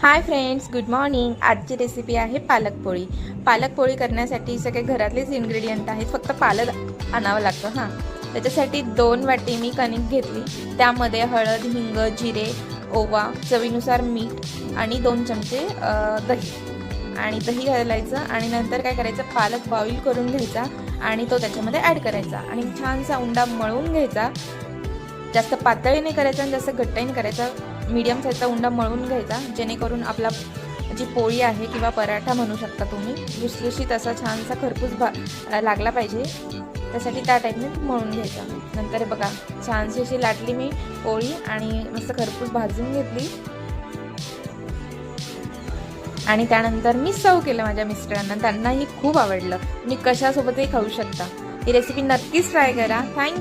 Hi friends, good morning. आजची recipe आहे पालक पोळी. पालक पोळी करण्यासाठी सगळे घरातलेच इन्ग्रेडियंट आहेत, फक्त पालक आणावं लागतं. त्याच्यासाठी 2 वाटी मी कणिक घेतली. त्यामध्ये हळद, हिंग, जिरे, ओवा, चवीनुसार मीठ आणि 2 चमचे दही आणि दही घालायचं. आणि नंतर काय करायचं, पालक बॉईल करून घ्यायचा आणि तो त्याच्यामध्ये ॲड करायचा आणि छानसा उंडा मळून घ्यायचा. जास्त पातळी नाही करायचा आणि जास्त घट्टही नाही करायचा, मीडियम साईजचा उंडा मळून घ्यायचा, जेणेकरून आपला जी पोळी आहे किंवा पराठा म्हणू शकता तुम्ही, लुसलुशीत असा छानसा खरपूस लागला पाहिजे, त्यासाठी त्या टाईपने मळून घ्यायचा. नंतर बघा, छानशी अशी लाटली मी पोळी आणि मस्त खरपूस भाजून घेतली आणि त्यानंतर मी सर्व केलं माझ्या मिस्टरांना. त्यांनाही खूप आवडलं. मी कशासोबतही खाऊ शकता. ही रेसिपी नक्कीच ट्राय करा. थँक्यू.